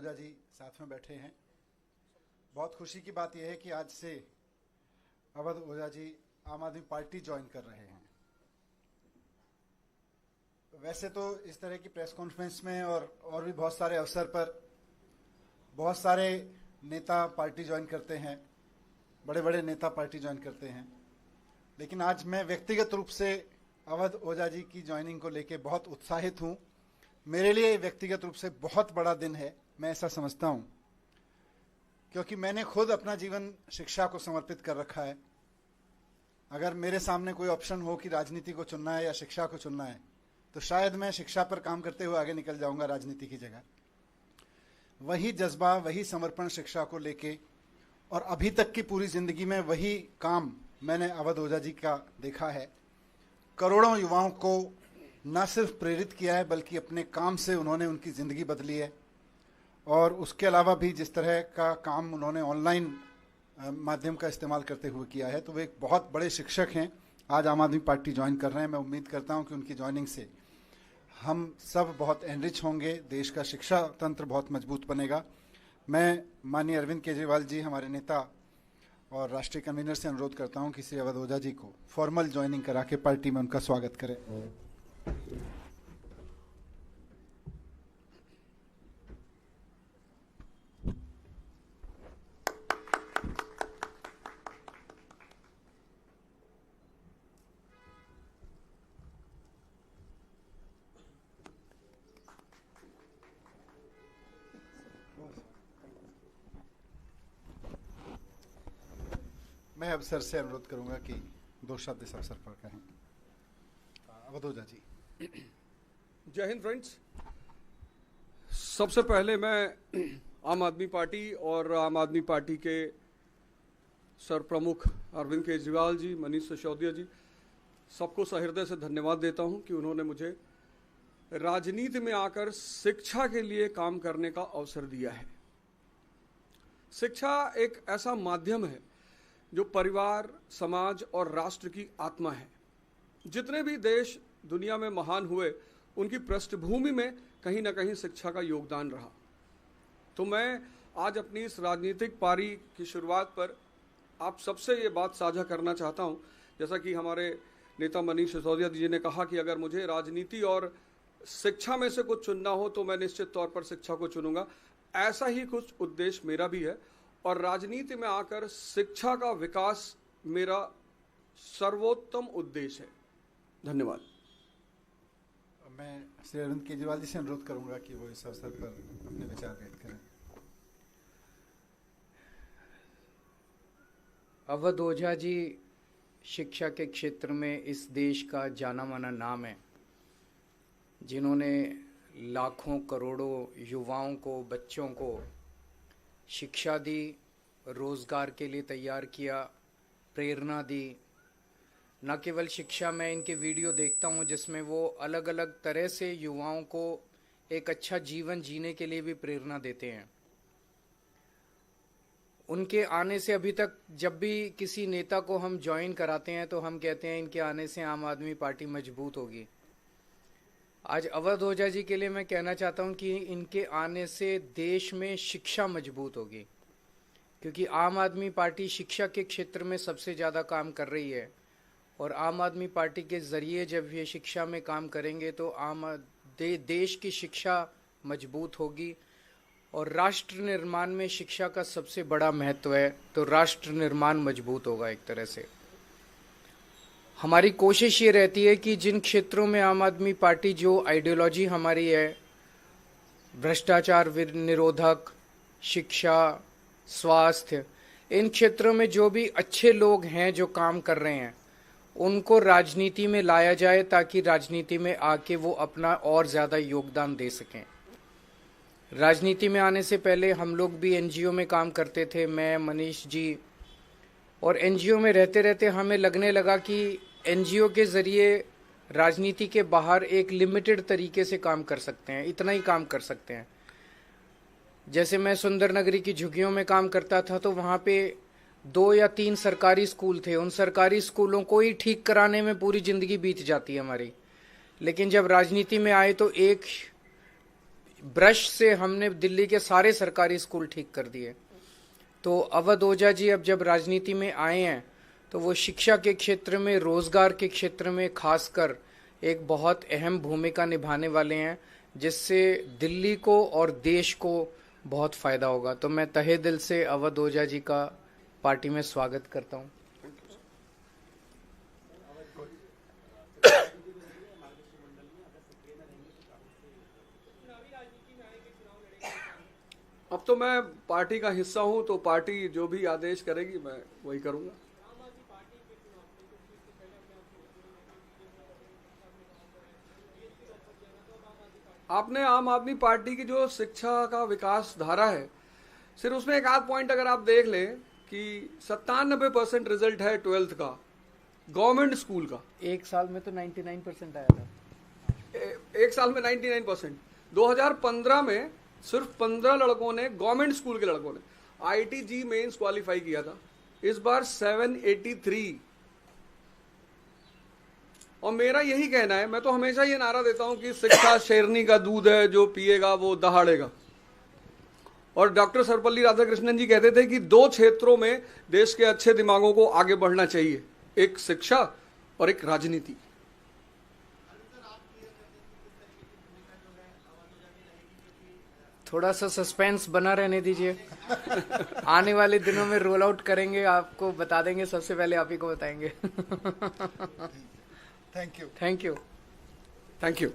ओझा जी साथ में बैठे हैं। बहुत खुशी की बात यह है कि आज से अवध ओझा जी आम आदमी पार्टी ज्वाइन कर रहे हैं। वैसे तो इस तरह की प्रेस कॉन्फ्रेंस में और भी बहुत सारे अवसर पर बहुत सारे नेता पार्टी ज्वाइन करते हैं, बड़े बड़े नेता पार्टी ज्वाइन करते हैं, लेकिन आज मैं व्यक्तिगत रूप से अवध ओझा जी की ज्वाइनिंग को लेकर बहुत उत्साहित हूं। मेरे लिए व्यक्तिगत रूप से बहुत बड़ा दिन है, मैं ऐसा समझता हूं, क्योंकि मैंने खुद अपना जीवन शिक्षा को समर्पित कर रखा है। अगर मेरे सामने कोई ऑप्शन हो कि राजनीति को चुनना है या शिक्षा को चुनना है, तो शायद मैं शिक्षा पर काम करते हुए आगे निकल जाऊंगा राजनीति की जगह। वही जज्बा, वही समर्पण शिक्षा को लेके, और अभी तक की पूरी जिंदगी में वही काम मैंने अवध ओझा जी का देखा है। करोड़ों युवाओं को न सिर्फ प्रेरित किया है, बल्कि अपने काम से उन्होंने उनकी ज़िंदगी बदली है। और उसके अलावा भी जिस तरह का काम उन्होंने ऑनलाइन माध्यम का इस्तेमाल करते हुए किया है, तो वे एक बहुत बड़े शिक्षक हैं। आज आम आदमी पार्टी ज्वाइन कर रहे हैं। मैं उम्मीद करता हूं कि उनकी ज्वाइनिंग से हम सब बहुत एनरिच होंगे, देश का शिक्षा तंत्र बहुत मजबूत बनेगा। मैं माननीय अरविंद केजरीवाल जी, हमारे नेता और राष्ट्रीय कन्वीनर, से अनुरोध करता हूं कि श्री अवध ओझा जी को फॉर्मल ज्वाइनिंग करा के पार्टी में उनका स्वागत करें। मैं अब सर से अनुरोध करूंगा कि 2 शब्द इस अवसर पर कहें। अवध ओझा जी। जय हिंद फ्रेंड्स। सबसे पहले मैं आम आदमी पार्टी और आम आदमी पार्टी के सर प्रमुख अरविंद केजरीवाल जी, मनीष सिसोदिया जी, सबको सहृदय से धन्यवाद देता हूं कि उन्होंने मुझे राजनीति में आकर शिक्षा के लिए काम करने का अवसर दिया है। शिक्षा एक ऐसा माध्यम है जो परिवार, समाज और राष्ट्र की आत्मा है। जितने भी देश दुनिया में महान हुए, उनकी पृष्ठभूमि में कहीं ना कहीं शिक्षा का योगदान रहा। तो मैं आज अपनी इस राजनीतिक पारी की शुरुआत पर आप सबसे ये बात साझा करना चाहता हूँ, जैसा कि हमारे नेता मनीष सिसोदिया जी ने कहा कि अगर मुझे राजनीति और शिक्षा में से कुछ चुनना हो तो मैं निश्चित तौर पर शिक्षा को चुनूंगा। ऐसा ही कुछ उद्देश्य मेरा भी है, और राजनीति में आकर शिक्षा का विकास मेरा सर्वोत्तम उद्देश्य है। धन्यवाद। मैं श्री अरविंद केजरीवाल जी से अनुरोध करूंगा कि वो इस अवसर पर अपने विचार व्यक्त करें। अवध ओझा जी शिक्षा के क्षेत्र में इस देश का जाना माना नाम है, जिन्होंने लाखों करोड़ों युवाओं को, बच्चों को शिक्षा दी, रोजगार के लिए तैयार किया, प्रेरणा दी। न केवल शिक्षा, मैं इनके वीडियो देखता हूँ जिसमें वो अलग अलग तरह से युवाओं को एक अच्छा जीवन जीने के लिए भी प्रेरणा देते हैं। उनके आने से अभी तक जब भी किसी नेता को हम ज्वाइन कराते हैं तो हम कहते हैं इनके आने से आम आदमी पार्टी मजबूत होगी। आज अवध ओझा जी के लिए मैं कहना चाहता हूं कि इनके आने से देश में शिक्षा मजबूत होगी, क्योंकि आम आदमी पार्टी शिक्षा के क्षेत्र में सबसे ज़्यादा काम कर रही है। और आम आदमी पार्टी के ज़रिए जब ये शिक्षा में काम करेंगे तो देश की शिक्षा मजबूत होगी। और राष्ट्र निर्माण में शिक्षा का सबसे बड़ा महत्व है, तो राष्ट्र निर्माण मजबूत होगा एक तरह से। हमारी कोशिश ये रहती है कि जिन क्षेत्रों में आम आदमी पार्टी, जो आइडियोलॉजी हमारी है, भ्रष्टाचार निरोधक, शिक्षा, स्वास्थ्य, इन क्षेत्रों में जो भी अच्छे लोग हैं जो काम कर रहे हैं, उनको राजनीति में लाया जाए ताकि राजनीति में आके वो अपना और ज़्यादा योगदान दे सकें। राजनीति में आने से पहले हम लोग भी एनजीओ में काम करते थे, मैं, मनीष जी, और एनजीओ में रहते रहते हमें लगने लगा कि एनजीओ के ज़रिए राजनीति के बाहर एक लिमिटेड तरीके से काम कर सकते हैं, इतना ही काम कर सकते हैं। जैसे मैं सुंदर नगरी की झुग्गियों में काम करता था तो वहाँ पे 2 या 3 सरकारी स्कूल थे। उन सरकारी स्कूलों को ही ठीक कराने में पूरी ज़िंदगी बीत जाती है हमारी। लेकिन जब राजनीति में आए तो एक ब्रश से हमने दिल्ली के सारे सरकारी स्कूल ठीक कर दिए। तो अवध ओझा जी अब जब राजनीति में आए हैं तो वो शिक्षा के क्षेत्र में, रोजगार के क्षेत्र में खासकर एक बहुत अहम भूमिका निभाने वाले हैं, जिससे दिल्ली को और देश को बहुत फायदा होगा। तो मैं तहे दिल से अवध ओझा जी का पार्टी में स्वागत करता हूं। अब तो मैं पार्टी का हिस्सा हूं, तो पार्टी जो भी आदेश करेगी मैं वही करूंगा। आपने आम आदमी पार्टी की जो शिक्षा का विकास धारा है, सिर्फ उसमें एक आध पॉइंट अगर आप देख लें कि 97% रिजल्ट है 12th का गवर्नमेंट स्कूल का। एक साल में तो 99% आया था। एक साल में 99%। 2015 में सिर्फ 15 लड़कों ने, गवर्नमेंट स्कूल के लड़कों ने IIT मेंस क्वालिफाई किया था। इस बार 783। और मेरा यही कहना है, मैं तो हमेशा ये नारा देता हूं कि शिक्षा शेरनी का दूध है, जो पिएगा वो दहाड़ेगा। और डॉक्टर सर्वपल्ली राधाकृष्णन जी कहते थे कि 2 क्षेत्रों में देश के अच्छे दिमागों को आगे बढ़ना चाहिए, एक शिक्षा और एक राजनीति। थोड़ा सा सस्पेंस बना रहने दीजिए। आने वाले दिनों में रोल आउट करेंगे, आपको बता देंगे, सबसे पहले आप ही को बताएंगे। Thank you. Thank you. Thank you.